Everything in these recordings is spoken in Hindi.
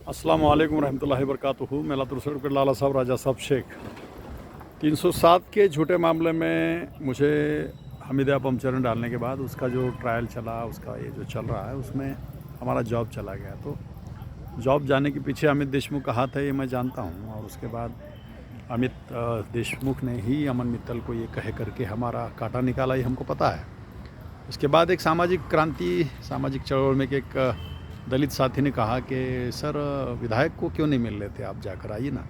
अस्सलाम वालेकुम रहमतुल्लाहि वबरकातुहू। मैं लातूर से के लाला साहब राजा साहब शेख 307 के झूठे मामले में मुझे हमीदिया पंपचरण डालने के बाद उसका जो ट्रायल चला, उसका ये जो चल रहा है, उसमें हमारा जॉब चला गया। तो जॉब जाने के पीछे अमित देशमुख का हाथ है, ये मैं जानता हूँ। और उसके बाद अमित देशमुख ने ही अमन मित्तल को ये कहे करके हमारा काटा निकाला, ये हमको पता है। उसके बाद एक सामाजिक क्रांति, सामाजिक चळवळ में एक दलित साथी ने कहा कि सर विधायक को क्यों नहीं मिल रहे थे, आप जाकर आइए ना।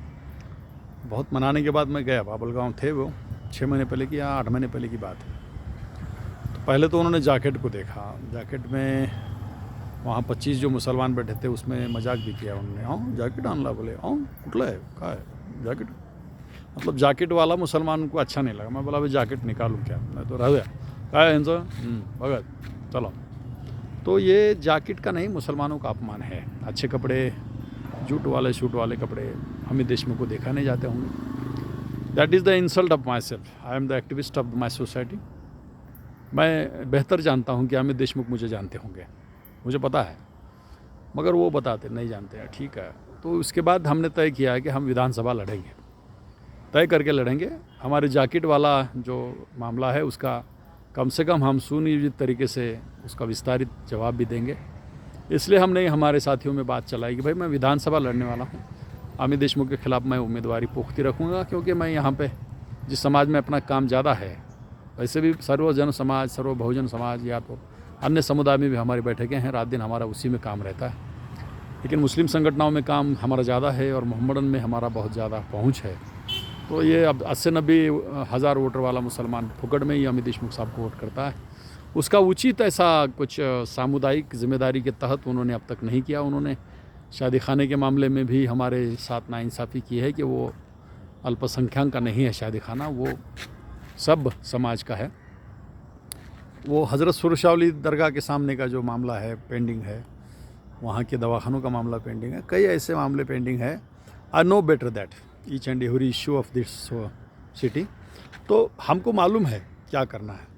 बहुत मनाने के बाद मैं गया। बाबलगांव थे वो, 6 महीने पहले की या 8 महीने पहले की बात है। तो पहले तो उन्होंने जैकेट को देखा। जैकेट में वहाँ 25 जो मुसलमान बैठे थे उसमें मजाक भी किया उन्होंने। हाँ जैकेट आणला, बोले हाँ कुठला है, का है जैकेट, मतलब जैकेट वाला मुसलमान को अच्छा नहीं लगा। मैं बोला भाई जैकेट निकालूँ क्या, मैं तो रह गया काय यांचं बघा चलो। तो ये जैकेट का नहीं, मुसलमानों का अपमान है। अच्छे कपड़े, जूट वाले शूट वाले कपड़े अमित देशमुख को देखा नहीं जाते होंगे। That is the insult of my self. I am the activist of my society. मैं बेहतर जानता हूँ कि अमित देशमुख मुझे जानते होंगे, मुझे पता है, मगर वो बताते नहीं जानते हैं। ठीक है, तो उसके बाद हमने तय किया है कि हम विधानसभा लड़ेंगे, तय करके लड़ेंगे। हमारे जैकेट वाला जो मामला है उसका कम से कम हम सुनियोजित तरीके से उसका विस्तारित जवाब भी देंगे। इसलिए हमने हमारे साथियों में बात चलाई कि भाई मैं विधानसभा लड़ने वाला हूँ। अमित देशमुख के खिलाफ मैं उम्मीदवारी पुख्ती रखूँगा, क्योंकि मैं यहाँ पे जिस समाज में अपना काम ज़्यादा है, वैसे भी सर्वजन समाज, सर्व बहुजन समाज या तो अन्य समुदाय में भी हमारी बैठकें हैं, रात दिन हमारा उसी में काम रहता है। लेकिन मुस्लिम संगठनों में काम हमारा ज़्यादा है और मोहम्मडन में हमारा बहुत ज़्यादा पहुँच है। तो ये अब 80-90 हज़ार वोटर वाला मुसलमान फुकड़ में ही अमित देशमुख साहब को वोट करता है। उसका उचित ऐसा कुछ सामुदायिक जिम्मेदारी के तहत उन्होंने अब तक नहीं किया। उन्होंने शादी खाने के मामले में भी हमारे साथ नाइंसाफ़ी की है कि वो अल्पसंख्यक का नहीं है शादी खाना, वो सब समाज का है। वो हज़रत सुरशावली दरगाह के सामने का जो मामला है पेंडिंग है, वहाँ के दवाखानों का मामला पेंडिंग है, कई ऐसे मामले पेंडिंग है। I know better that each and every issue of this city. तो हमको मालूम है क्या करना है।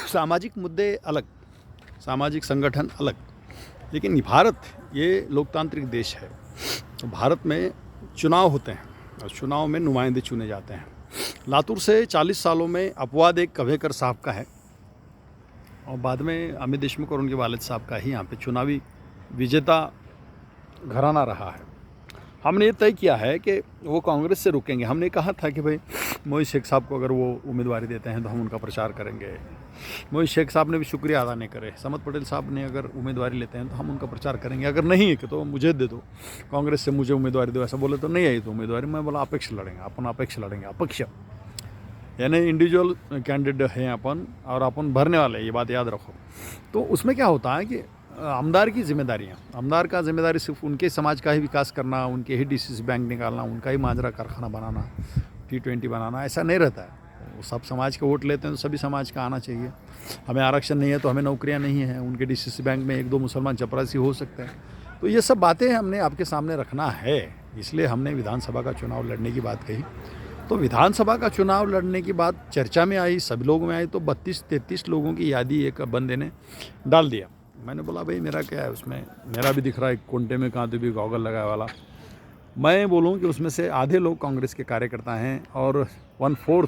सामाजिक मुद्दे अलग, सामाजिक संगठन अलग, लेकिन भारत ये लोकतांत्रिक देश है। तो भारत में चुनाव होते हैं और चुनाव में नुमाइंदे चुने जाते हैं। लातूर से 40 सालों में अपवाद एक कवेकर साहब का है और बाद में अमित देशमुख और उनके वालिद साहब का ही यहाँ पे चुनावी विजेता घराना रहा है। हमने ये तय किया है कि वो कांग्रेस से रुकेंगे। हमने कहा था कि भाई मोहित शेख साहब को अगर वो उम्मीदवारी देते हैं तो हम उनका प्रचार करेंगे। मोहित शेख साहब ने भी शुक्रिया अदा नहीं करे। समत पटेल साहब ने अगर उम्मीदवारी लेते हैं तो हम उनका प्रचार करेंगे। अगर नहीं है कि तो मुझे दे दो, कांग्रेस से मुझे उम्मीदवारी दो, ऐसा बोले तो नहीं आई तो उम्मीदवारी। मैं बोला अपेक्ष लड़ेंगे, अपन अपेक्ष लड़ेंगे। अपक्ष यानी इंडिविजुअल कैंडिडेट हैं अपन, और अपन भरने वाले, ये बात याद रखो। तो उसमें क्या होता है कि आमदार की जिम्मेदारियाँ, आमदार का जिम्मेदारी सिर्फ उनके समाज का ही विकास करना, उनके ही डीसीसी बैंक निकालना, उनका ही माजरा कारखाना बनाना, T20 बनाना, ऐसा नहीं रहता है। वो सब समाज के वोट लेते हैं तो सभी समाज का आना चाहिए। हमें आरक्षण नहीं है तो हमें नौकरियां नहीं हैं, उनके डीसीसी बैंक में 1-2 मुसलमान चपरासी हो सकते हैं। तो ये सब बातें हमने आपके सामने रखना है, इसलिए हमने विधानसभा का चुनाव लड़ने की बात कही। तो विधानसभा का चुनाव लड़ने की बात चर्चा में आई, सब लोगों में आई। तो 32-33 लोगों की यादी एक बंदे ने डाल दिया। मैंने बोला भाई मेरा क्या है उसमें, मेरा भी दिख रहा है कोंटे में कहाँ तो भी गॉगल लगाए वाला। मैं बोलूँ कि उसमें से आधे लोग कांग्रेस के कार्यकर्ता हैं और 1/4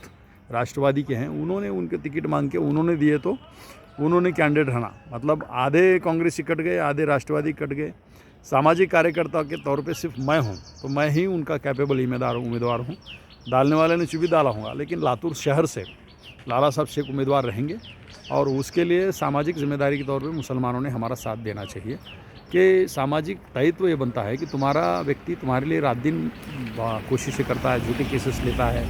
राष्ट्रवादी के हैं। उन्होंने उनके टिकट मांग के उन्होंने दिए तो उन्होंने कैंडिडेट रहना, मतलब आधे कांग्रेसी कट गए, आधे राष्ट्रवादी कट गए। सामाजिक कार्यकर्ता के तौर पे सिर्फ मैं हूँ, तो मैं ही उनका कैपेबल उम्मीदवार हूँ। डालने वाले ने चुभी डाला होगा, लेकिन लातूर शहर से लाला साहब शेख उम्मीदवार रहेंगे और उसके लिए सामाजिक जिम्मेदारी के तौर पे मुसलमानों ने हमारा साथ देना चाहिए। कि सामाजिक दायित्व ये बनता है कि तुम्हारा व्यक्ति तुम्हारे लिए रात दिन कोशिशें करता है, झूठे केसेस लेता है,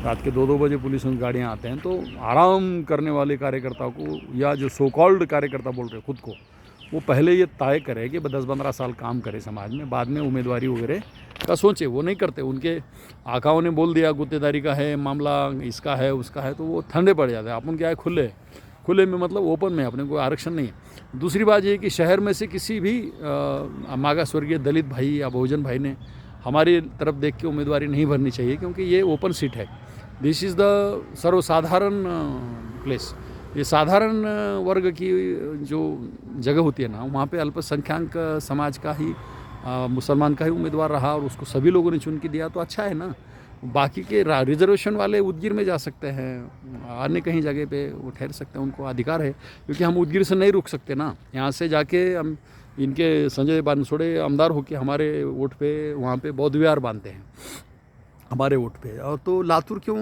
रात के 2-2 बजे पुलिस की गाड़ियाँ आते हैं। तो आराम करने वाले कार्यकर्ताओं को, या जो सो कॉल्ड कार्यकर्ता बोल रहे खुद को, वो पहले ये तय करे कि 10-15 साल काम करे समाज में, बाद में उम्मीदवारी वगैरह का सोचे। वो नहीं करते। उनके आकाओं ने बोल दिया गुत्तेदारी का है मामला, इसका है उसका है, तो वो ठंडे पड़ जाते हैं। अपन क्या है खुले में, मतलब ओपन में, अपने को आरक्षण नहीं है। दूसरी बात ये कि शहर में से किसी भी मागा स्वर्गीय दलित भाई या बहुजन भाई ने हमारी तरफ देख के उम्मीदवारी नहीं भरनी चाहिए, क्योंकि ये ओपन सीट है। दिस इज़ द सर्वसाधारण प्लेस। ये साधारण वर्ग की जो जगह होती है ना, वहाँ पे अल्पसंख्यक समाज का ही मुसलमान का ही उम्मीदवार रहा और उसको सभी लोगों ने चुन के दिया, तो अच्छा है ना। बाकी के रिजर्वेशन वाले उदगीर में जा सकते हैं, अन्य कहीं जगह पे वो ठहर सकते हैं, उनको अधिकार है, क्योंकि हम उदगीर से नहीं रुक सकते ना। यहाँ से जाके हम इनके संजय बानसोड़े आमदार होके हमारे वोट पे वहाँ पे बौद्ध विहार बांधते हैं हमारे वोट पे। और तो लातूर क्यों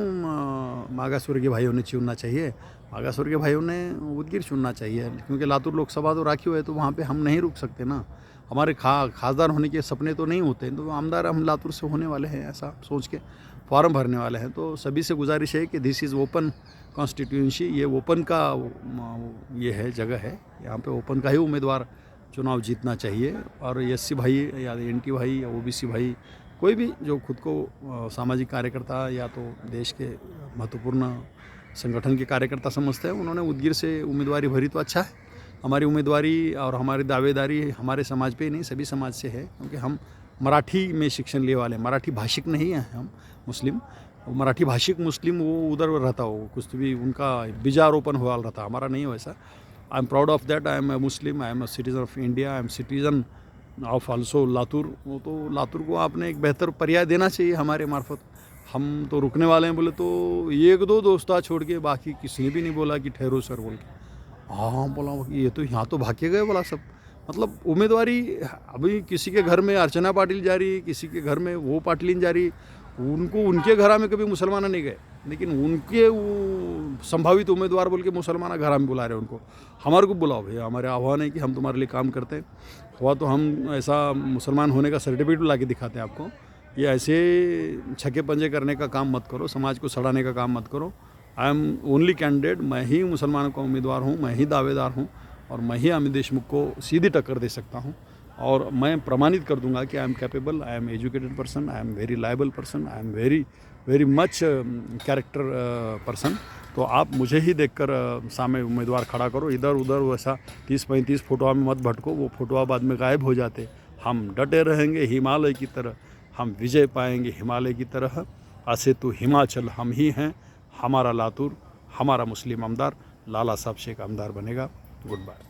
मागासवर्गीय के भाइयों ने चुनना चाहिए? मागासवर्गीय के भाइयों ने उदगीर चुनना चाहिए, क्योंकि लातूर लोकसभा तो राखी हुई है, तो वहाँ पे हम नहीं रुक सकते ना। हमारे खासदार होने के सपने तो नहीं होते, तो आमदार हम लातूर से होने वाले हैं, ऐसा सोच के फॉर्म भरने वाले हैं। तो सभी से गुजारिश है कि दिस इज़ ओपन कॉन्स्टिट्यूंसी, ये ओपन का ये है, जगह है, यहाँ पे ओपन का ही उम्मीदवार चुनाव जीतना चाहिए। और एससी भाई या एनटी भाई या ओबीसी भाई, कोई भी जो खुद को सामाजिक कार्यकर्ता या तो देश के महत्वपूर्ण संगठन के कार्यकर्ता समझते हैं, उन्होंने उदगीर से उम्मीदवारी भरी, तो अच्छा है। हमारी उम्मीदवारी और हमारी दावेदारी हमारे समाज पे ही नहीं, सभी समाज से है, क्योंकि हम मराठी में शिक्षण लिए वाले, मराठी भाषिक नहीं हैं हम मुस्लिम। मराठी भाषिक मुस्लिम वो उधर रहता हो, कुछ भी उनका बीजारोपण हुआ रहता, हमारा नहीं है वैसा। I am proud of that, I am a Muslim, I am a citizen of India, I am citizen of also Latur. तो लातूर को आपने एक बेहतर पर्याय देना चाहिए हमारे मार्फत। हम तो रुकने वाले हैं बोले तो एक दो दोस्ता छोड़ के बाकी किसी ने भी नहीं बोला कि ठहरो सर बोल के। हाँ बोला ये तो यहाँ तो भाग के गए बोला सब। मतलब उम्मीदवारी अभी किसी के घर में अर्चना पाटिल जा रही, किसी के घर में वो पाटिलिन जा रही, उनको उनके घर में कभी मुसलमान नहीं गए, लेकिन उनके वो संभावित उम्मीदवार बोल के मुसलमान घर में बुला रहे हैं उनको। हमारे को बुलाओ भैया, हमारे आह्वान है कि हम तुम्हारे लिए काम करते हैं, हुआ तो हम ऐसा मुसलमान होने का सर्टिफिकेट ला के दिखाते हैं आपको। ये ऐसे छके पंजे करने का काम मत करो, समाज को सड़ाने का काम मत करो। आई एम ओनली कैंडिडेट, मैं ही मुसलमानों का उम्मीदवार हूँ, मैं ही दावेदार हूँ, और मैं ही अमित देशमुख को सीधी टक्कर दे सकता हूँ। और मैं प्रमाणित कर दूंगा कि I am capable, I am educated person, I am very liable person, I am very much character person. तो आप मुझे ही देखकर सामने उम्मीदवार खड़ा करो। इधर उधर वैसा 30-35 फोटोआ में मत भटको, वो फोटोआ बाद में गायब हो जाते। हम डटे रहेंगे हिमालय की तरह, हम विजय पाएंगे हिमालय की तरह। ऐसे तो हिमाचल हम ही हैं, हमारा लातूर, हमारा मुस्लिम आमदार लाला साहब शेख आमदार बनेगा। Good bye.